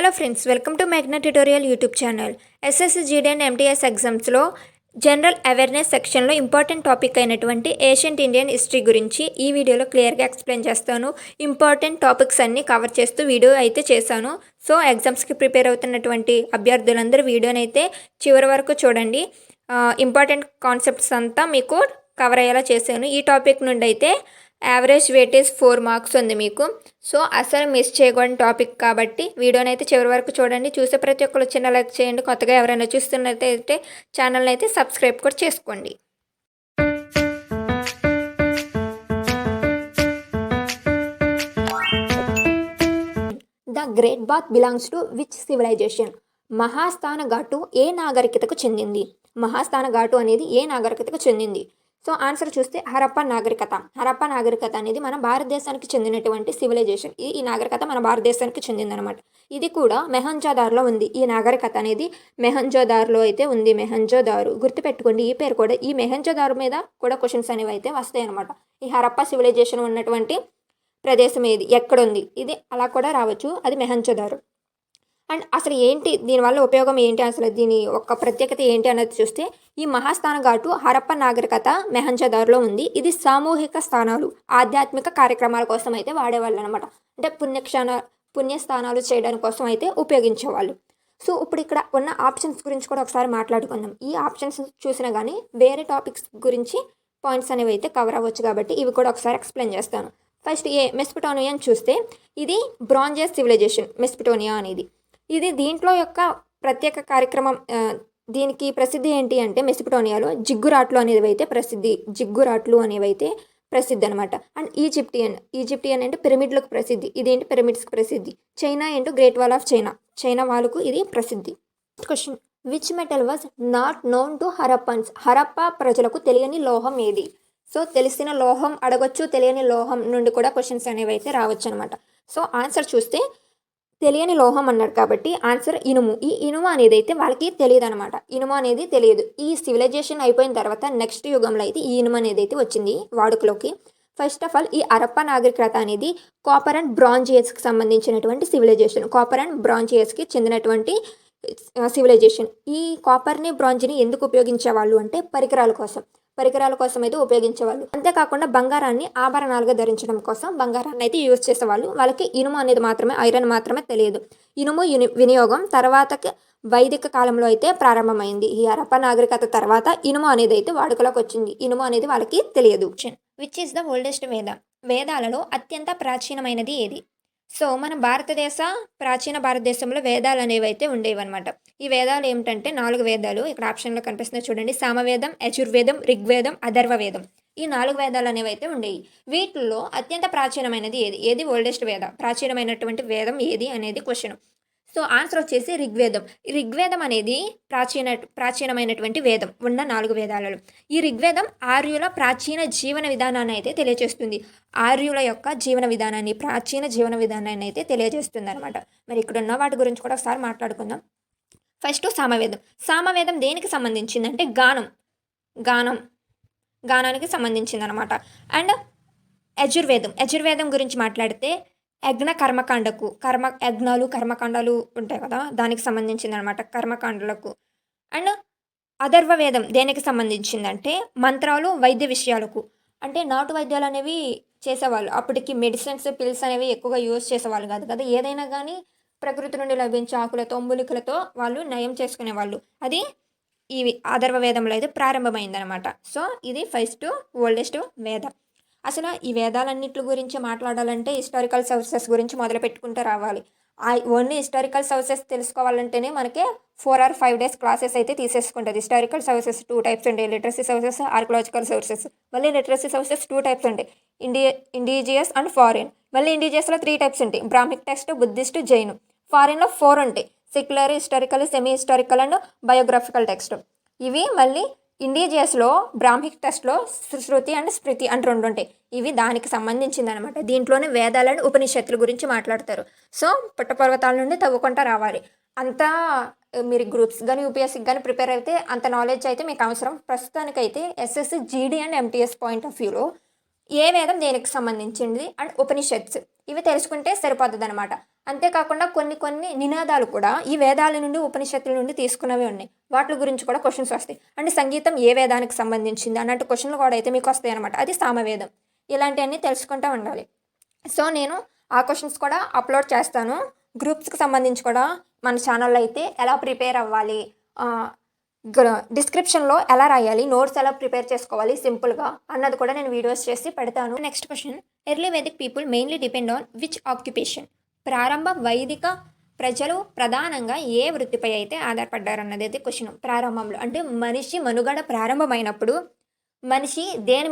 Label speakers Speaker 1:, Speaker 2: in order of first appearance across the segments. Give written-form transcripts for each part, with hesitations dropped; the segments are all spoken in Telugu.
Speaker 1: Hello friends, welcome to Magna tutorial YouTube channel. SSC GD and MTS ఎగ్జామ్స్లో జనరల్ అవేర్నెస్ సెక్షన్లో ఇంపార్టెంట్ టాపిక్ అయినటువంటి ఏషియంట్ ఇండియన్ హిస్టరీ గురించి ఈ వీడియోలో క్లియర్గా ఎక్స్ప్లెయిన్ చేస్తాను. ఇంపార్టెంట్ టాపిక్స్ అన్నీ కవర్ చేస్తూ వీడియో అయితే చేశాను. సో ఎగ్జామ్స్కి ప్రిపేర్ అవుతున్నటువంటి అభ్యర్థులందరూ వీడియోని అయితే చివరి వరకు చూడండి. ఇంపార్టెంట్ కాన్సెప్ట్స్ అంతా మీకు కవర్ అయ్యేలా చేశాను. ఈ టాపిక్ నుండి అయితే యావరేజ్ వెయిటేజ్ 4 మార్క్స్ ఉంది మీకు. సో అసలు మిస్ చేయకూడని టాపిక్ కాబట్టి వీడియోని అయితే చివరి వరకు చూడండి. చూసే ప్రతి ఒక్కరు చిన్న లైక్ చేయండి. కొత్తగా ఎవరైనా చూస్తున్నట్టయితే ఛానల్ని అయితే సబ్స్క్రైబ్ కూడా చేసుకోండి. The great bath belongs to which civilization? మహాస్థాన ఘాటు ఏ నాగరికతకు చెందింది? మహాస్థాన ఘాటు అనేది ఏ నాగరికతకు చెందింది? సో ఆన్సర్ చూస్తే హరప్పా నాగరికత. హరప్పా నాగరికత అనేది మన భారతదేశానికి చెందినటువంటి సివిలైజేషన్. ఈ నాగరికత మన భారతదేశానికి చెందిందనమాట. ఇది కూడా మెహంజోదార్లో ఉంది. ఈ నాగరికత అనేది మెహంజోదార్లో అయితే ఉంది. మెహంజోదారు గుర్తుపెట్టుకోండి. ఈ పేరు కూడా ఈ మెహంజోదారు మీద కూడా క్వశ్చన్స్ అనేవి అయితే వస్తాయి అనమాట. ఈ హరప్పా సివిలైజేషన్ ఉన్నటువంటి ప్రదేశం ఏది, ఎక్కడుంది, ఇది అలా కూడా రావచ్చు. అది మెహంజోదారు. అండ్ అసలు ఏంటి దీనివల్ల ఉపయోగం ఏంటి, అసలు దీని ఒక ప్రత్యేకత ఏంటి అనేది చూస్తే ఈ మహాస్థాన ఘాటు హరప్పా నాగరికత మెహంజోదార్లో ఉంది. ఇది సామూహిక స్థానాలు, ఆధ్యాత్మిక కార్యక్రమాల కోసం అయితే వాడేవాళ్ళు అనమాట. అంటే పుణ్యస్థానాలు చేయడానికి కోసం అయితే ఉపయోగించేవాళ్ళు. సో ఇప్పుడు ఇక్కడ ఉన్న ఆప్షన్స్ గురించి కూడా ఒకసారి మాట్లాడుకుందాం. ఈ ఆప్షన్స్ చూసినా కానీ వేరే టాపిక్స్ గురించి పాయింట్స్ అనేవి అయితే కవర్ అవ్వచ్చు కాబట్టి ఇవి కూడా ఒకసారి ఎక్స్ప్లెయిన్ చేస్తాను. ఫస్ట్ మెస్పిటోనియా అని చూస్తే ఇది బ్రాంజేజ్ సివిలైజేషన్. మెస్పిటోనియా అనేది ఇది దీంట్లో యొక్క ప్రత్యేక కార్యక్రమం. దీనికి ప్రసిద్ధి ఏంటి అంటే మెస్పిటోనియాలో జిగ్గురాట్లు అనేవి అయితే ప్రసిద్ధి. జిగ్గురాట్లు అనేవి అయితే ప్రసిద్ధి అనమాట. అండ్ ఈజిప్టియన్ అంటే పిరమిడ్లకు ప్రసిద్ధి. ఇదేంటి పిరమిడ్స్కి ప్రసిద్ధి. చైనా ఏంటో గ్రేట్ వాల్ ఆఫ్ చైనా వాళ్ళకు ఇది ప్రసిద్ధి. Question, which metal was not known to Harappans? Harappa ప్రజలకు తెలియని లోహం ఏది? సో తెలిసిన లోహం అడగొచ్చు, తెలియని లోహం నుండి కూడా క్వశ్చన్స్ అనేవి అయితే రావచ్చు అనమాట. సో ఆన్సర్ చూస్తే తెలియని లోహం అన్నాడు కాబట్టి ఆన్సర్ ఇనుము. ఈ ఇనుము అనేది అయితే వాళ్ళకి తెలియదు అనమాట. ఇనుము అనేది తెలియదు. ఈ సివిలైజేషన్ అయిపోయిన తర్వాత నెక్స్ట్ యుగంలో అయితే ఈ ఇనుము అనేది అయితే వచ్చింది వాడుకలోకి. ఫస్ట్ ఆఫ్ ఆల్ ఈ హరప్పా నాగరికత అనేది కాపర్ అండ్ బ్రాంజ్ ఏజ్కి సంబంధించినటువంటి సివిలైజేషన్. కాపర్ అండ్ బ్రాంజ్ ఏజ్కి చెందినటువంటి సివిలైజేషన్. ఈ కాపర్ని బ్రాంజ్ని ఎందుకు ఉపయోగించేవాళ్ళు అంటే పరికరాల కోసం అయితే ఉపయోగించేవాళ్ళు. అంతేకాకుండా బంగారాన్ని ఆభరణాలుగా ధరించడం కోసం బంగారాన్ని అయితే యూజ్ చేసేవాళ్ళు. వాళ్ళకి ఇనుము అనేది మాత్రమే, ఐరన్ మాత్రమే తెలియదు. ఇనుము వినియోగం తర్వాతకి వైదిక కాలంలో అయితే ప్రారంభమైంది. ఈ హరప్పా నాగరికత తర్వాత ఇనుము అనేది అయితే వాడుకలోకి వచ్చింది. ఇనుము అనేది వాళ్ళకి తెలియదు. విచ్ ఈస్ ద ఓల్డెస్ట్ వేద? వేదాలలో అత్యంత ప్రాచీనమైనది ఏది? సో మన ప్రాచీన భారతదేశంలో వేదాలు అనేవి అయితే ఉండేవి అనమాట. ఈ వేదాలు ఏమిటంటే 4 వేదాలు ఇక్కడ ఆప్షన్లో కనిపిస్తున్నాయి చూడండి. సామవేదం, యజుర్వేదం, ఋగ్వేదం, అథర్వ వేదం. ఈ 4 వేదాలు అనేవి అయితే ఉండేవి. వీటిల్లో అత్యంత ప్రాచీనమైనది ఏది ఓల్డెస్ట్ వేద, ప్రాచీనమైనటువంటి వేదం ఏది అనేది క్వశ్చన్. సో ఆన్సర్ వచ్చేసి ఋగ్వేదం. ఋగ్వేదం అనేది ప్రాచీనమైనటువంటి వేదం ఉన్న 4 వేదాలలో. ఈ ఋగ్వేదం ఆర్యుల ప్రాచీన జీవన విధానాన్ని అయితే తెలియజేస్తుంది. ఆర్యుల యొక్క జీవన విధానాన్ని, ప్రాచీన జీవన విధానాన్ని అయితే తెలియజేస్తుంది అనమాట. మరి ఇక్కడ ఉన్న వాటి గురించి కూడా ఒకసారి మాట్లాడుకుందాం. ఫస్ట్ సామవేదం దేనికి సంబంధించిందంటే గానానికి సంబంధించింది అనమాట. అండ్ యజుర్వేదం గురించి మాట్లాడితే కర్మకాండాలు ఉంటాయి కదా, దానికి సంబంధించింది అనమాట, కర్మకాండలకు. అండ్ అథర్వ వేదం దేనికి సంబంధించిందంటే మంత్రాలు, వైద్య విషయాలకు. అంటే నాటు వైద్యాలు అనేవి చేసేవాళ్ళు. అప్పటికి మెడిసిన్స్, పిల్స్ అనేవి ఎక్కువగా యూజ్ చేసేవాళ్ళు కాదు కదా. ఏదైనా కానీ ప్రకృతి నుండి లభించే ఆకులతో, మూలికలతో వాళ్ళు నయం చేసుకునేవాళ్ళు. అది ఈ అథర్వ వేదంలో అయితే ప్రారంభమైందనమాట. సో ఇది ఫస్ట్ ఓల్డెస్ట్ వేద. అసలు ఈ వేదాలన్నింటి గురించి మాట్లాడాలంటే హిస్టారికల్ సోర్సెస్ గురించి మొదలు పెట్టుకుంటూ రావాలి. ఓన్లీ హిస్టారికల్ సోర్సెస్ తెలుసుకోవాలంటేనే మనకి 4 or 5 days క్లాసెస్ అయితే తీసేసుకుంటుంది. హిస్టారికల్ సోర్సెస్ 2 types ఉంటాయి. Literacy sources, archaeological sources. మళ్ళీ లిటరసీ సోర్సెస్ 2 types ఉంటాయి, ఇండిజియస్ అండ్ ఫారిన్. మళ్ళీ ఇండిజియస్లో 3 types ఉంటాయి, బ్రాహ్మిక్ టెక్స్ట్, బుద్ధిస్ట్, జైన్. ఫారిన్లో 4 ఉంటాయి, secular, historical, semi historical and biographical text. ఇవి మళ్ళీ ఇండిజియస్లో, బ్రాహ్మిక్ టెస్ట్లో శృతి అండ్ స్మృతి అంటే 2 ఉంటాయి. ఇవి దానికి సంబంధించింది అనమాట. దీంట్లోనే వేదాలను, ఉపనిషత్తుల గురించి మాట్లాడతారు. సో పుట్టపర్వతాల నుండి తవ్వుకుంటూ రావాలి. అంతా మీరు గ్రూప్స్ కానీ యూపీఎస్సీకి కానీ ప్రిపేర్ అయితే అంత నాలెడ్జ్ అయితే మీకు అవసరం. ప్రస్తుతానికైతే SSC GD and MTS point of వ్యూలో ఏ వేదం దేనికి సంబంధించింది అండ్ ఉపనిషత్స్ ఇవి తెలుసుకుంటే సరిపోతుంది అనమాట. అంతేకాకుండా కొన్ని నినాదాలు కూడా ఈ వేదాల నుండి ఉపనిషత్తుల నుండి తీసుకున్నవి ఉన్నాయి. వాటి గురించి కూడా క్వశ్చన్స్ వస్తాయి. అండ్ సంగీతం ఏ వేదానికి సంబంధించింది అన్నట్టు క్వశ్చన్లు కూడా అయితే మీకు వస్తాయి అనమాట. అది సామవేదం. ఇలాంటివన్నీ తెలుసుకుంటూ ఉండాలి. సో నేను ఆ క్వశ్చన్స్ కూడా అప్లోడ్ చేస్తాను. గ్రూప్స్కి సంబంధించి కూడా మన ఛానల్లో అయితే ఎలా ప్రిపేర్ అవ్వాలి, డిస్క్రిప్షన్లో ఎలా రాయాలి, నోట్స్ ఎలా ప్రిపేర్ చేసుకోవాలి సింపుల్గా అన్నది కూడా నేను వీడియోస్ చేసి పెడతాను. Next question, early Vedic people mainly depend on which occupation? ప్రారంభ వైదిక ప్రజలు ప్రధానంగా ఏ వృత్తిపై అయితే ఆధారపడ్డారన్నది అయితే క్వశ్చన్. ప్రారంభంలో అంటే మనిషి మనుగడ ప్రారంభమైనప్పుడు మనిషి దేని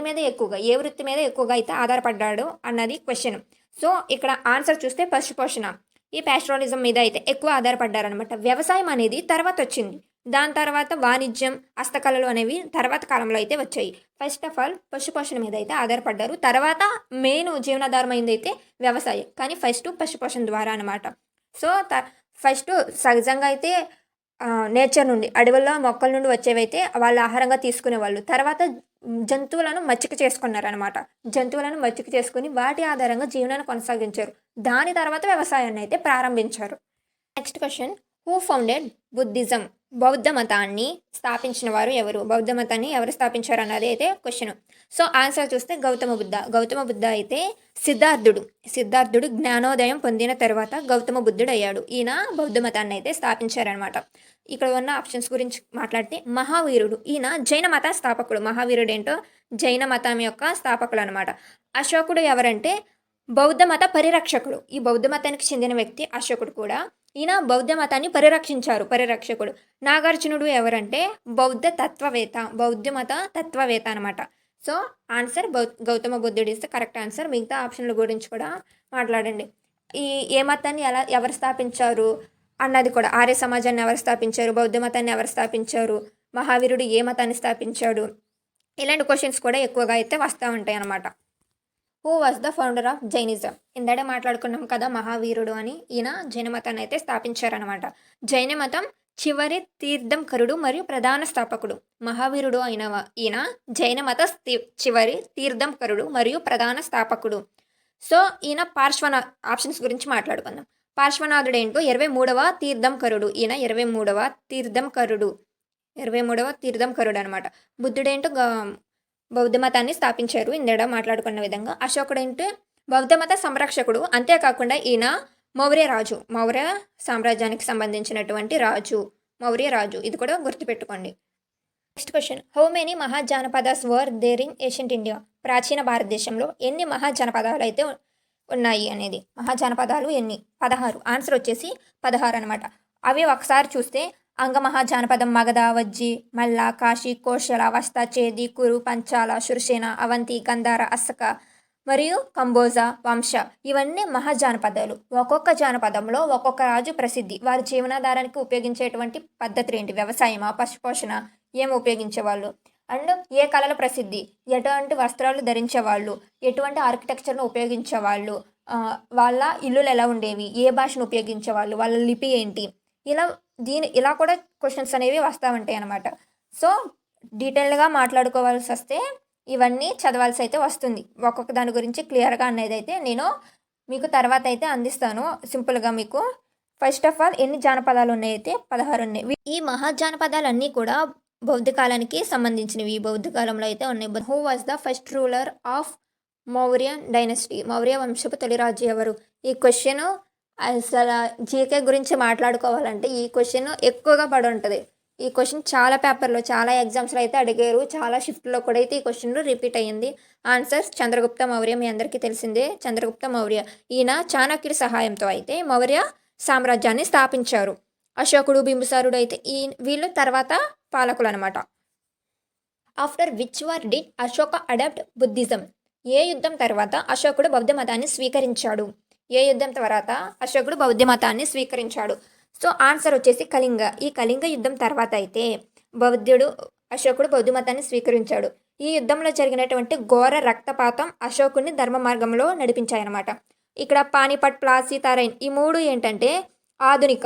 Speaker 1: మీద ఎక్కువగా, ఏ వృత్తి మీద ఎక్కువగా అయితే ఆధారపడ్డాడు అన్నది క్వశ్చన్. సో ఇక్కడ ఆన్సర్ చూస్తే పశుపోషణ, ఈ ప్యాస్టరలిజం మీద అయితే ఎక్కువ ఆధారపడ్డారనమాట. వ్యవసాయం అనేది తర్వాత వచ్చింది. దాని తర్వాత వాణిజ్యం, హస్తకళలు అనేవి తర్వాత కాలంలో అయితే వచ్చాయి. ఫస్ట్ ఆఫ్ ఆల్ పశుపోషణ మీద అయితే ఆధారపడ్డారు. తర్వాత మెయిన్ జీవనాధారం అయింది అయితే వ్యవసాయం, కానీ ఫస్ట్ పశుపోషణ ద్వారా అనమాట. సో ఫస్ట్ సహజంగా అయితే నేచర్ నుండి, అడవుల్లో మొక్కల నుండి వచ్చేవైతే వాళ్ళు ఆహారంగా తీసుకునేవాళ్ళు. తర్వాత జంతువులను మచ్చిక చేసుకున్నారనమాట. జంతువులను మచ్చిక చేసుకుని వాటి ఆధారంగా జీవనాన్ని కొనసాగించారు. దాని తర్వాత వ్యవసాయాన్ని అయితే ప్రారంభించారు. Next question, who founded Buddhism? బౌద్ధ మతాన్ని స్థాపించిన వారు ఎవరు? బౌద్ధ మతాన్ని ఎవరు స్థాపించారు అన్నది అయితే క్వశ్చన్. సో ఆన్సర్ చూస్తే గౌతమ బుద్ధ అయితే సిద్ధార్థుడు జ్ఞానోదయం పొందిన తర్వాత గౌతమ బుద్ధుడు అయ్యాడు. ఈయన బౌద్ధ మతాన్ని అయితే స్థాపించారనమాట. ఇక్కడ ఉన్న ఆప్షన్స్ గురించి మాట్లాడితే మహావీరుడు, ఈయన జైన మత స్థాపకుడు. మహావీరుడు ఏంటో జైన మతం యొక్క స్థాపకుడు అనమాట. అశోకుడు ఎవరంటే బౌద్ధ మత పరిరక్షకుడు. ఈ బౌద్ధ మతానికి చెందిన వ్యక్తి అశోకుడు కూడా. ఈయన బౌద్ధ మతాన్ని పరిరక్షకుడు. నాగార్జునుడు ఎవరంటే బౌద్ధ మత తత్వవేత్త అనమాట. సో ఆన్సర్ గౌతమ బుద్ధుడు ఇస్ ద కరెక్ట్ ఆన్సర్. మిగతా ఆప్షన్ల గురించి కూడా మాట్లాడండి. ఏ మతాన్ని ఎవరు స్థాపించారు అన్నది కూడా, ఆర్య సమాజాన్ని ఎవరు స్థాపించారు, బౌద్ధ మతాన్ని ఎవరు స్థాపించారు, మహావీరుడు ఏ మతాన్ని స్థాపించాడు, ఇలాంటి క్వశ్చన్స్ కూడా ఎక్కువగా అయితే వస్తూ ఉంటాయి అన్నమాట. Who was the founder of Jainism? ఇందాడే మాట్లాడుకున్నాం కదా మహావీరుడు అని. ఈయన జైన మతాన్ని అయితే స్థాపించారనమాట. జైన మతం చివరి తీర్థంకరుడు మరియు ప్రధాన స్థాపకుడు. మహావీరుడు అయిన ఈయన జైన మత చివరి తీర్థంకరుడు మరియు ప్రధాన స్థాపకుడు. సో ఈయన ఆప్షన్స్ గురించి మాట్లాడుకుందాం. పార్శ్వనాథుడు ఏంటో 23వ తీర్థంకరుడు. ఈయన 23వ తీర్థంకరుడు అనమాట. బుద్ధుడేంటో బౌద్ధ మతాన్ని స్థాపించారు ఇందాడ మాట్లాడుకున్న విధంగా. అశోకుడేంటో బౌద్ధ మత సంరక్షకుడు. అంతేకాకుండా ఈయన మౌర్య సామ్రాజ్యానికి సంబంధించినటువంటి మౌర్య రాజు. ఇది కూడా గుర్తుపెట్టుకోండి. Next question, how many mahajanapadas were there in ancient India? ప్రాచీన భారతదేశంలో ఎన్ని మహాజనపదాలు అయితే ఉన్నాయి అనేది. మహాజనపదాలు ఎన్ని? 16. ఆన్సర్ వచ్చేసి 16 అనమాట. అవి ఒకసారి చూస్తే అంగమహాజానపదం మగధ, వజ్జి, మల్ల, కాశీ, కోశల, వస్త, చేది, కురు, పంచాల, శురసేన, అవంతి, గంధార, అస్సక మరియు కంబోజా వంశ. ఇవన్నీ మహాజానపదాలు. ఒక్కొక్క జానపదంలో ఒక్కొక్క రాజు ప్రసిద్ధి. వారి జీవనాధారానికి ఉపయోగించేటువంటి పద్ధతులు ఏంటి? వ్యవసాయమా, పశుపోషణ, ఏమి ఉపయోగించేవాళ్ళు, అండ్ ఏ కళల ప్రసిద్ధి, ఎటువంటి వస్త్రాలు ధరించేవాళ్ళు, ఎటువంటి ఆర్కిటెక్చర్ను ఉపయోగించేవాళ్ళు, వాళ్ళ ఇల్లులు ఎలా ఉండేవి, ఏ భాషను ఉపయోగించేవాళ్ళు, వాళ్ళ లిపి ఏంటి, ఇలా కూడా క్వశ్చన్స్ అనేవి వస్తూ ఉంటాయి అన్నమాట. సో డీటెయిల్గా మాట్లాడుకోవాల్సి వస్తే ఇవన్నీ చదవాల్సి అయితే వస్తుంది. ఒక్కొక్క దాని గురించి క్లియర్గా అనేది అయితే నేను మీకు తర్వాత అయితే అందిస్తాను సింపుల్గా మీకు. ఫస్ట్ ఆఫ్ ఆల్ ఎన్ని జానపదాలు ఉన్నాయైతే 16 ఉన్నాయి. ఈ మహాజానపదాలన్నీ కూడా బౌద్ధ కాలానికి సంబంధించినవి. బౌద్ధ కాలంలో అయితే ఉన్నాయి. Who was the first ruler of Mauryan dynasty? Maurya వంశపు తొలి రాజు ఎవరు? ఈ క్వశ్చన్ అసలు జీకే గురించి మాట్లాడుకోవాలంటే ఈ క్వశ్చన్ ఎక్కువగా పడి ఉంటుంది. ఈ క్వశ్చన్ చాలా పేపర్లో, చాలా ఎగ్జామ్స్లో అయితే అడిగారు. చాలా షిఫ్ట్లో కూడా అయితే ఈ క్వశ్చన్ రిపీట్ అయ్యింది. ఆన్సర్స్ చంద్రగుప్త మౌర్య. మీ అందరికీ తెలిసిందే చంద్రగుప్త మౌర్య. ఈయన చాణక్యుడి సహాయంతో అయితే మౌర్య సామ్రాజ్యాన్ని స్థాపించారు. అశోకుడు, బింబిసారుడు అయితే వీళ్ళు తర్వాత పాలకులు అనమాట. After which war did Ashoka adopt Buddhism? ఏ యుద్ధం తర్వాత అశోకుడు బౌద్ధ మతాన్ని స్వీకరించాడు? సో ఆన్సర్ వచ్చేసి కళింగ. ఈ కళింగ యుద్ధం తర్వాత అయితే అశోకుడు బౌద్ధ మతాన్ని స్వీకరించాడు. ఈ యుద్ధంలో జరిగినటువంటి ఘోర రక్తపాతం అశోకుడిని ధర్మ మార్గంలో నడిపించాయన్నమాట. ఇక్కడ పానిపట్, ప్లాసీ, తరైన్ ఈ 3 ఏంటంటే ఆధునిక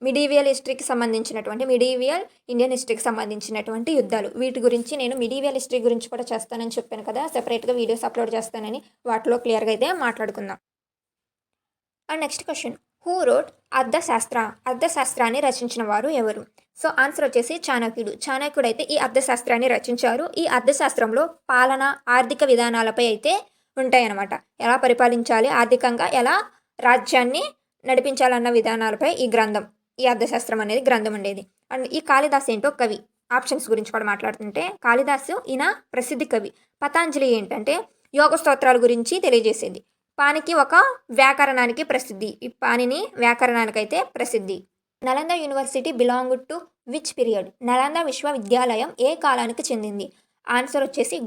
Speaker 1: మిడీవియల్ హిస్టరీకి సంబంధించినటువంటి మిడీవియల్ ఇండియన్ హిస్టరీకి సంబంధించినటువంటి యుద్ధాలు. వీటి గురించి నేను మిడీవియల్ హిస్టరీ గురించి కూడా చేస్తానని చెప్పాను కదా, సెపరేట్గా వీడియోస్ అప్లోడ్ చేస్తానని. వాటిలో క్లియర్గా అయితే మాట్లాడుకుందాం. And next question, who wrote అర్థశాస్త్ర? అర్థశాస్త్రాన్ని రచించిన వారు ఎవరు? సో ఆన్సర్ వచ్చేసి చాణక్యుడు. చాణక్యుడు అయితే ఈ అర్థశాస్త్రాన్ని రచించారు. ఈ అర్థశాస్త్రంలో పాలన, ఆర్థిక విధానాలపై అయితే ఉంటాయన్నమాట. ఎలా పరిపాలించాలి, ఆర్థికంగా ఎలా రాజ్యాన్ని నడిపించాలన్న విధానాలపై ఈ అర్థశాస్త్రం అనేది గ్రంథం ఉండేది. అండ్ ఈ కాళిదాసు ఏంటో కవి. ఆప్షన్స్ గురించి కూడా మాట్లాడుతుంటే, కాళిదాసు ఈయన ప్రసిద్ధి కవి. పతాంజలి ఏంటంటే యోగ స్తోత్రాల గురించి తెలియజేసేది. పానికి ఒక వ్యాకరణానికి ప్రసిద్ధి. ఈ పాణిని వ్యాకరణానికైతే ప్రసిద్ధి. Nalanda university belong to which period? Nalanda విశ్వవిద్యాలయం ఏ కాలానికి చెందింది? ఆన్సర్ వచ్చేసి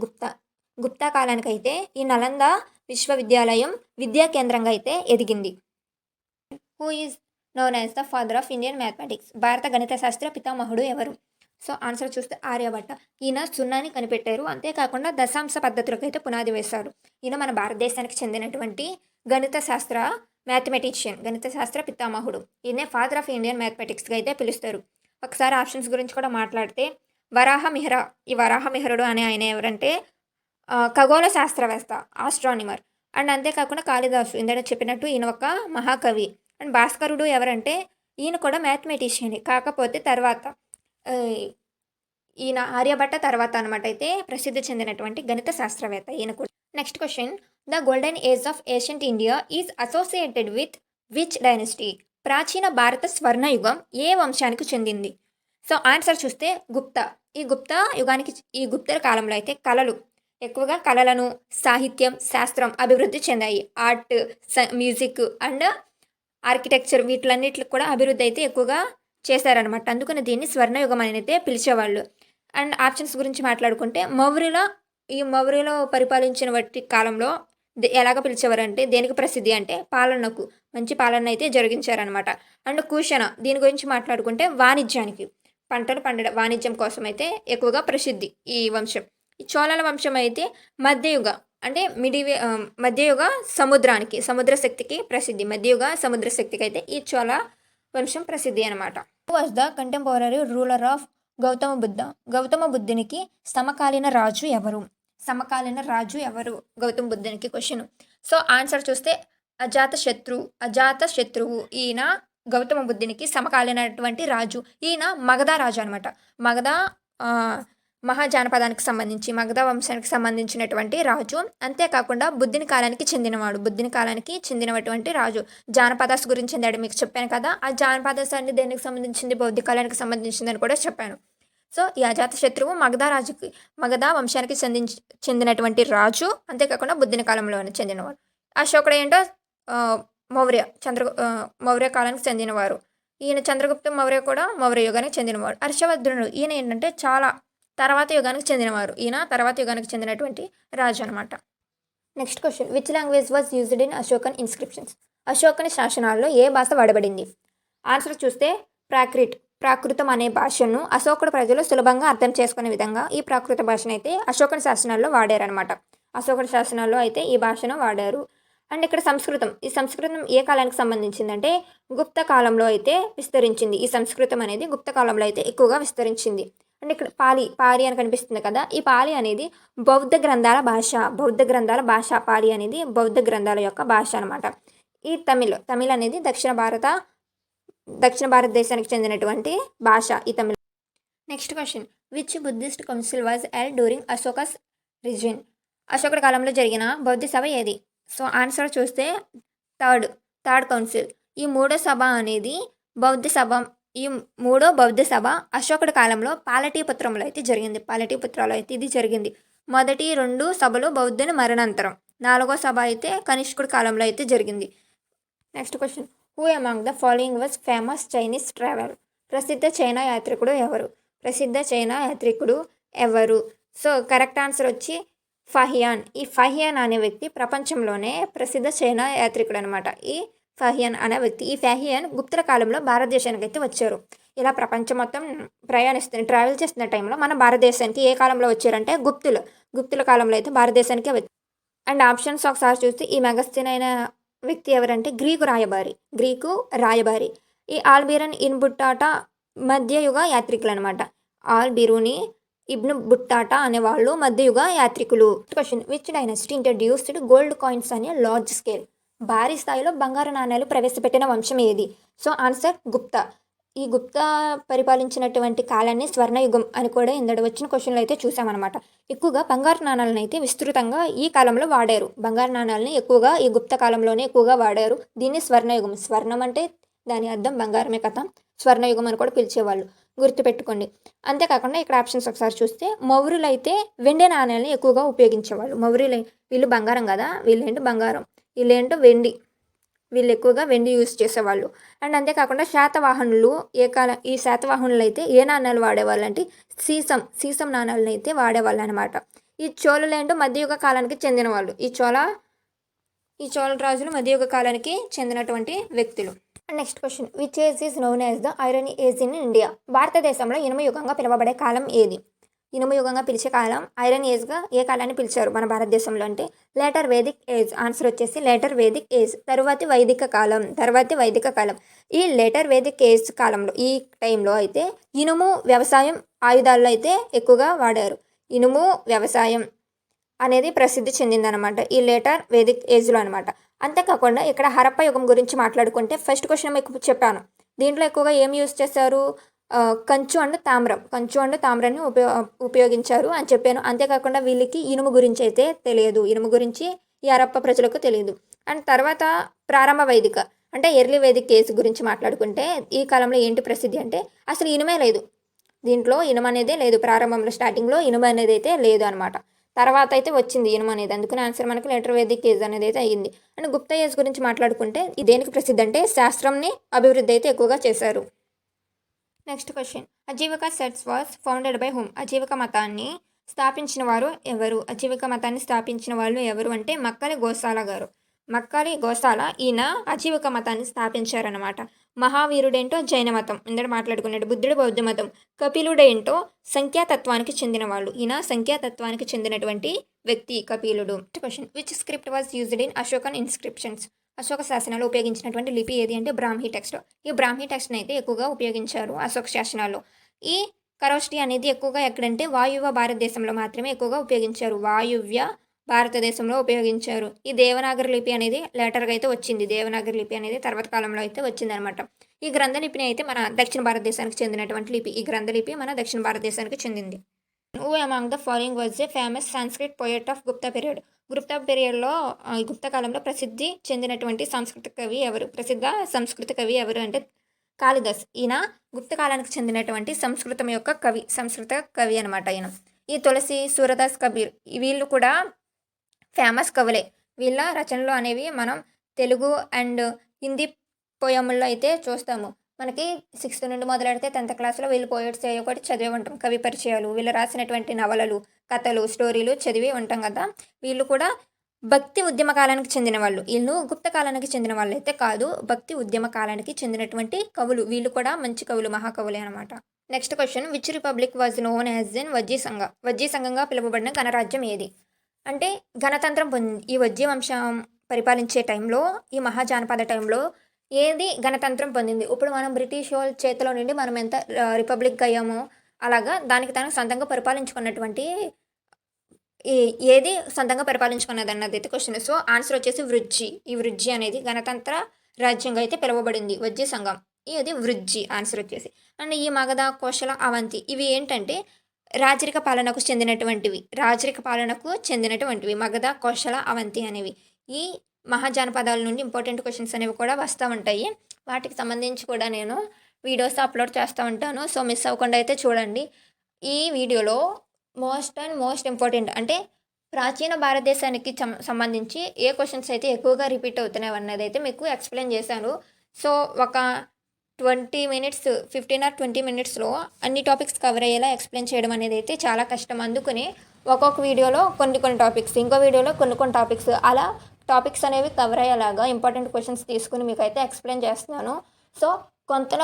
Speaker 1: గుప్తా కాలానికైతే ఈ నలంద విశ్వవిద్యాలయం విద్యా కేంద్రంగా అయితే ఎదిగింది. Who is known as the father of Indian mathematics? భారత గణిత శాస్త్ర పితామహుడు ఎవరు? సో ఆన్సర్ చూస్తే ఆర్యభట్ట. ఈయన సున్నాని కనిపెట్టారు. అంతేకాకుండా దశాంశ పద్ధతులకు అయితే పునాది వేశారు. ఈయన మన భారతదేశానికి చెందినటువంటి గణిత శాస్త్ర మ్యాథమెటిషియన్, గణిత శాస్త్ర పితామహుడు. ఈయనే ఫాదర్ ఆఫ్ ఇండియన్ మ్యాథమెటిక్స్గా అయితే పిలుస్తారు. ఒకసారి ఆప్షన్స్ గురించి కూడా మాట్లాడితే, వరాహ మిహిర. ఈ వరాహ మిహిరుడు అనే ఆయన ఎవరంటే ఖగోళ శాస్త్రవేత్త, ఆస్ట్రానిమర్. అండ్ అంతేకాకుండా కాళిదాసు ఇందాక చెప్పినట్టు ఈయన ఒక మహాకవి. అండ్ భాస్కరుడు ఎవరంటే ఈయన కూడా మ్యాథమెటిషియన్. కాకపోతే తర్వాత ఈయన ఆర్యభట్ట తర్వాత అనమాట అయితే ప్రసిద్ధి చెందినటువంటి గణిత శాస్త్రవేత్త ఈయన కూడా. Next question, the golden age of ancient India is associated with which dynasty? ప్రాచీన భారత స్వర్ణయుగం ఏ వంశానికి చెందింది? సో ఆన్సర్ చూస్తే గుప్తా. ఈ గుప్త కాలంలో అయితే ఎక్కువగా కళలను, సాహిత్యం, శాస్త్రం అభివృద్ధి చెందాయి. ఆర్ట్, మ్యూజిక్ అండ్ ఆర్కిటెక్చర్ వీటిలన్నిటికి కూడా అభివృద్ధి అయితే ఎక్కువగా చేశారనమాట. అందుకని దీన్ని స్వర్ణయుగం అని అయితే పిలిచేవాళ్ళు. అండ్ ఆప్షన్స్ గురించి మాట్లాడుకుంటే, మౌర్యులో పరిపాలించిన వాటి కాలంలో ఎలాగ పిలిచేవారంటే, దేనికి ప్రసిద్ధి అంటే పాలనకు, మంచి పాలన అయితే జరిగించారనమాట. అండ్ కుషాణ, దీని గురించి మాట్లాడుకుంటే వాణిజ్యానికి, పంటలు పండడం, వాణిజ్యం కోసం అయితే ఎక్కువగా ప్రసిద్ధి ఈ వంశం. ఈ చోళల వంశం అయితే మధ్యయుగ సముద్ర శక్తికి ప్రసిద్ధి. మధ్యయుగ సముద్ర శక్తికి అయితే ఈ చోళ వంశం ప్రసిద్ధి అనమాట. Who was the contemporary ruler of Gautama Buddha? Gautama బుద్ధునికి సమకాలీన రాజు ఎవరు? గౌతమ బుద్ధునికి క్వశ్చన్. సో ఆన్సర్ చూస్తే అజాతశత్రువు. ఈయన గౌతమ బుద్ధునికి సమకాలీనటువంటి రాజు. ఈయన మగధ రాజు అనమాట. మగధ మహాజానపదానికి సంబంధించి, మగధ వంశానికి సంబంధించినటువంటి రాజు. అంతేకాకుండా బుద్ధుని కాలానికి చెందినటువంటి రాజు. జానపదాస్ గురించి ఇందాక మీకు చెప్పాను కదా, ఆ జానపదాస్ అన్ని దేనికి సంబంధించింది? బౌద్ధ కాలానికి సంబంధించిందని కూడా చెప్పాను. సో ఈ అజాతశత్రువు మగధ వంశానికి చెందినటువంటి రాజు. అంతేకాకుండా బుద్ధుని కాలంలోనే చెందినవారు. అశోకుడు ఏంటో మౌర్య కాలానికి చెందినవారు. ఈయన చంద్రగుప్త మౌర్య కూడా మౌర్య యుగానికి చెందినవాడు. హర్షవర్ధనుడు ఈయన ఏంటంటే చాలా తర్వాత యుగానికి చెందినవారు. ఈయన తర్వాత యుగానికి చెందినటువంటి రాజు అనమాట. Next question, which language was used in Ashokan inscriptions? అశోకని శాసనాల్లో ఏ భాష వాడబడింది? ఆన్సర్ చూస్తే ప్రాకృతం అనే భాషను అశోకుడు ప్రజలు సులభంగా అర్థం చేసుకునే విధంగా ఈ ప్రాకృత భాషను అయితే అశోకని శాసనాల్లో వాడారనమాట. అశోకుడి శాసనాల్లో అయితే ఈ భాషను వాడారు. అండ్ ఇక్కడ ఈ సంస్కృతం ఏ కాలానికి సంబంధించిందంటే గుప్త కాలంలో అయితే విస్తరించింది. ఈ సంస్కృతం అనేది గుప్త కాలంలో అయితే ఎక్కువగా విస్తరించింది. అండ్ ఇక్కడ పాలి అని కనిపిస్తుంది కదా, ఈ పాలి అనేది బౌద్ధ గ్రంథాల భాష. పాలి అనేది బౌద్ధ గ్రంథాల యొక్క భాష అనమాట. ఈ తమిళ్ అనేది దక్షిణ భారతదేశానికి చెందినటువంటి భాష ఈ Tamil. Next question, which Buddhist council was held during Ashoka's reign? అశోకుడి కాలంలో జరిగిన బౌద్ధ సభ ఏది? సో ఆన్సర్ చూస్తే థర్డ్ కౌన్సిల్. ఈ మూడో బౌద్ధ సభ అశోకుడి కాలంలో పాలటీపుత్రంలో అయితే జరిగింది. మొదటి 2 సభలు బౌద్ధుని మరణాంతరం. 4వ సభ అయితే కనిష్కుడి కాలంలో అయితే జరిగింది. Next question, who among the following was famous Chinese traveller? ప్రసిద్ధ చైనా యాత్రికుడు ఎవరు? సో కరెక్ట్ ఆన్సర్ వచ్చి ఫహియాన్. ఈ ఫహియాన్ అనే వ్యక్తి ప్రపంచంలోనే ప్రసిద్ధ చైనా యాత్రికుడు అనమాట. ఈ ఫహియాన్ గుప్తుల కాలంలో భారతదేశానికి అయితే వచ్చారు. ఇలా ప్రపంచం మొత్తం ట్రావెల్ చేస్తున్న టైంలో మన భారతదేశానికి ఏ కాలంలో వచ్చారంటే గుప్తుల కాలంలో అయితే భారతదేశానికి వచ్చారు. అండ్ ఆప్షన్స్ ఒకసారి చూస్తే ఈ మెగస్థిన్ అయిన వ్యక్తి ఎవరంటే గ్రీకు రాయబారి. ఈ ఆల్బిరన్ ఇన్ బుట్టాటా మధ్యయుగ యాత్రికులు అనమాట. ఆల్బిరుని ఇబ్న్ బుట్టాటా అనేవాళ్ళు మధ్యయుగ యాత్రికులు. Question, which dynasty introduced gold coins అనే లార్జ్ స్కేల్? భారీ స్థాయిలో బంగారు నాణేలు ప్రవేశపెట్టిన వంశం ఏది? So answer Gupta. ఈ గుప్తా పరిపాలించినటువంటి కాలాన్ని స్వర్ణయుగం అని కూడా ఇందడు వచ్చిన క్వశ్చన్లు అయితే చూసామన్నమాట. ఎక్కువగా బంగారు నాణాలను అయితే విస్తృతంగా ఈ కాలంలో వాడారు. బంగారు నాణాలని ఎక్కువగా ఈ గుప్త కాలంలోనే ఎక్కువగా వాడారు. దీన్ని స్వర్ణయుగం, స్వర్ణం అంటే దాని అర్థం బంగారమే కదా, స్వర్ణయుగం అని కూడా పిలిచేవాళ్ళు, గుర్తుపెట్టుకోండి. అంతేకాకుండా ఇక్కడ ఆప్షన్స్ ఒకసారి చూస్తే మౌర్యులు అయితే వెండి నాణ్యాలని ఎక్కువగా ఉపయోగించేవాళ్ళు. మౌర్యులు వీళ్ళు బంగారం కదా, వీళ్ళేంటో బంగారం, వీళ్ళేంటో వెండి, వీళ్ళు ఎక్కువగా వెండి యూజ్ చేసేవాళ్ళు. అండ్ అంతేకాకుండా శాతవాహనులు ఈ శాతవాహనులు అయితే ఏ నాణ్యాలు వాడేవాళ్ళు అంటే సీసం నాణ్యాలను అయితే వాడేవాళ్ళు అనమాట. ఈ చోళులు ఏంటో మధ్యయుగ కాలానికి చెందిన వాళ్ళు. ఈ చోళ రాజులు మధ్యయుగ కాలానికి చెందినటువంటి వ్యక్తులు. Next question, which age is known as the iron age in India? భారతదేశంలో ఇనుమ యుగంగా పిలువబడే కాలం ఏది? ఇనుమ యుగంగా పిలిచే కాలం ఐరన్ ఏజ్గా ఏ కాలాన్ని పిలిచారు మన భారతదేశంలో అంటే లేటర్ వేదిక్ ఏజ్. ఆన్సర్ వచ్చేసి లేటర్ వేదిక్ ఏజ్. తర్వాతి వైదిక కాలం. ఈ లేటర్ వేదిక్ ఏజ్ కాలంలో, ఈ టైంలో అయితే ఇనుము వ్యవసాయం ఆయుధాల్లో అయితే ఎక్కువగా వాడారు. ఇనుము వ్యవసాయం అనేది ప్రసిద్ధి చెందిందనమాట ఈ లేటర్ వేదిక్ ఏజ్లో అనమాట. అంతేకాకుండా ఇక్కడ హరప్ప యుగం గురించి మాట్లాడుకుంటే ఫస్ట్ క్వశ్చన్ మీకు చెప్పాను, దీంట్లో ఎక్కువగా ఏం యూజ్ చేశారు? కంచు అండ్ తామ్రాన్ని ఉపయోగించారు అని చెప్పాను. అంతేకాకుండా వీళ్ళకి ఇనుము గురించి అయితే తెలియదు, ఇనుము గురించి ఈ హరప్ప ప్రజలకు తెలియదు. అండ్ తర్వాత ప్రారంభ వైదిక అంటే ఎర్లీ వేదిక్ ఏజ్ గురించి మాట్లాడుకుంటే ఈ కాలంలో ఏంటి ప్రసిద్ధి అంటే అసలు ఇనుమే లేదు, దీంట్లో ఇనుము అనేదే లేదు. ప్రారంభంలో స్టార్టింగ్లో ఇనుము అనేది అయితే లేదు అనమాట. తర్వాత అయితే వచ్చింది ఇనుము అనేది, అందుకని ఆన్సర్ మనకు లేటర్ వేదిక్ ఏజ్ అనేది అయితే అయ్యింది. అండ్ గుప్తా ఏజ్ గురించి మాట్లాడుకుంటే ఇది దేనికి ప్రసిద్ధి అంటే శాస్త్రంని అభివృద్ధి అయితే ఎక్కువగా చేశారు. Next question, Aajeevika sets was founded by home? Aajeevika మతాన్ని స్థాపించిన వాళ్ళు ఎవరు అంటే మక్కలి గోసాల గారు. ఈయన అజీవిక మతాన్ని స్థాపించారనమాట. మహావీరుడేంటో జైన మతం, ఇందరు మాట్లాడుకున్నాడు. బుద్ధుడు బౌద్ధ మతం. కపిలుడేంటో సంఖ్యాతత్వానికి చెందిన వాళ్ళు. ఈయన సంఖ్యాతత్వానికి చెందినటువంటి వ్యక్తి కపిలుడు. Question, which script was used in Ashokan inscriptions? Ashoka శాసనాలు ఉపయోగించినటువంటి లిపి ఏది అంటే బ్రాహ్మీ టెక్స్ట్. ఈ బ్రాహ్మీ టెక్స్ట్ని అయితే ఎక్కువగా ఉపయోగించారు అశోక శాసనాల్లో. ఈ ఖరోష్ఠి అనేది ఎక్కువగా ఎక్కడంటే వాయువ్య భారతదేశంలో మాత్రమే ఎక్కువగా ఉపయోగించారు. ఈ దేవనాగరి లిపి అనేది లేటర్గా అయితే వచ్చింది. దేవనాగరి లిపి అనేది తర్వాత కాలంలో అయితే వచ్చిందనమాట. ఈ గ్రంథ లిపిని అయితే మన దక్షిణ భారతదేశానికి చెందినటువంటి లిపి. ఈ గ్రంథ లిపి మన దక్షిణ భారతదేశానికి చెందింది. Who among the following was a famous Sanskrit poet of Gupta period? Gupta పీరియడ్లో గుప్తా కాలంలో ప్రసిద్ధి చెందినటువంటి సంస్కృత కవి ఎవరు అంటే కాళిదాస్. ఈయన గుప్త కాలానికి చెందినటువంటి సంస్కృత కవి అనమాట. ఈయన ఈ తులసి, సూరదాస్, కబీర్ వీళ్ళు కూడా ఫేమస్ కవులే. వీళ్ళ రచనలు అనేవి మనం తెలుగు అండ్ హిందీ పోయముల్లో అయితే చూస్తాము. మనకి 6th నుండి మొదలెడితే 10th క్లాస్లో వీళ్ళు పోయట్స్ ఒకటి చదివి ఉంటాం. కవి పరిచయాలు, వీళ్ళు రాసినటువంటి నవలలు, కథలు, స్టోరీలు చదివి ఉంటాం కదా. వీళ్ళు కూడా భక్తి ఉద్యమ కాలానికి చెందిన వాళ్ళు. వీళ్ళు గుప్త కాలానికి చెందిన వాళ్ళు అయితే కాదు, భక్తి ఉద్యమ కాలానికి చెందినటువంటి కవులు. వీళ్ళు కూడా మంచి కవులు, మహాకవులే అనమాట. Next question, which republic was known as an Vajji సంఘంగా పిలువబడిన గణరాజ్యం ఏది అంటే గణతంత్రం పొందింది. ఈ వజ్జీ వంశం పరిపాలించే టైంలో, ఈ మహాజానపద టైంలో ఏది గణతంత్రం పొందింది? ఇప్పుడు మనం బ్రిటిష్ వాళ్ళ చేతిలో నుండి మనం ఎంత రిపబ్లిక్ అయ్యామో అలాగా దానికి తను సొంతంగా పరిపాలించుకున్నటువంటి ఏది సొంతంగా పరిపాలించుకున్నది అన్నది అయితే క్వశ్చన్. సో ఆన్సర్ వచ్చేసి వృజ్జి. ఈ వృజ్జి అనేది గణతంత్ర రాజ్యంగా అయితే పిలువబడింది, వజ్జీ సంఘం. ఇది వృజ్జి ఆన్సర్ వచ్చేసి. అండ్ ఈ మగధ, కోశల, అవంతి ఇవి ఏంటంటే రాజరిక పాలనకు చెందినటువంటివి మగధ, కోశల, అవంతి అనేవి. ఈ మహాజానపదాల నుండి ఇంపార్టెంట్ క్వశ్చన్స్ అనేవి కూడా వస్తూ ఉంటాయి. వాటికి సంబంధించి కూడా నేను వీడియోస్ అప్లోడ్ చేస్తూ ఉంటాను. సో మిస్ అవ్వకుండా అయితే చూడండి. ఈ వీడియోలో మోస్ట్ ఇంపార్టెంట్ అంటే ప్రాచీన భారతదేశానికి సంబంధించి ఏ క్వశ్చన్స్ అయితే ఎక్కువగా రిపీట్ అవుతున్నాయి అన్నది అయితే మీకు ఎక్స్ప్లెయిన్ చేశాను. సో ఒక 15 or 20 మినిట్స్లో అన్ని టాపిక్స్ కవర్ అయ్యేలా ఎక్స్ప్లెయిన్ చేయడం అనేది అయితే చాలా కష్టం. అందుకని ఒక్కొక్క వీడియోలో కొన్ని టాపిక్స్, ఇంకో వీడియోలో కొన్ని టాపిక్స్, అలా టాపిక్స్ అనేవి కవర్ అయ్యేలాగా ఇంపార్టెంట్ క్వశ్చన్స్ తీసుకుని మీకు అయితే ఎక్స్ప్లెయిన్ చేస్తున్నాను. సో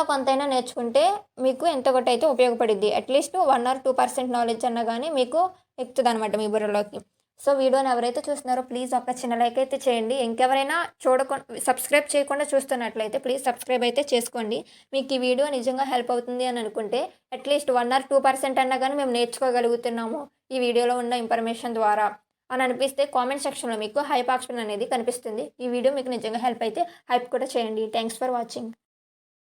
Speaker 1: కొంతైనా నేర్చుకుంటే మీకు ఎంతో ఒకటి అయితే ఉపయోగపడుద్ది. అట్లీస్ట్ 1 or 2% నాలెడ్జ్ అన్నా కానీ మీకు ఎక్కుతుంది అనమాట మీ బుర్రలోకి. సో వీడియోని ఎవరైతే చూస్తున్నారో ప్లీజ్ ఒక చిన్న లైక్ అయితే చేయండి. ఇంకెవరైనా సబ్స్క్రైబ్ చేయకుండా చూస్తున్నట్లయితే ప్లీజ్ సబ్స్క్రైబ్ అయితే చేసుకోండి. మీకు ఈ వీడియో నిజంగా హెల్ప్ అవుతుంది అని అనుకుంటే అట్లీస్ట్ 1 ఆర్ 2% అన్నా గానీ మేము నేర్చుకోగలుగుతున్నాము ఈ వీడియోలో ఉన్న ఇన్ఫర్మేషన్ ద్వారా అని అనిపిస్తే కామెంట్ సెక్షన్‌లో మీకు హైప్ ఆప్షన్ అనేది కనిపిస్తుంది. ఈ వీడియో మీకు నిజంగా హెల్ప్ అయితే హైప్ కూడా చేయండి. Thanks for watching.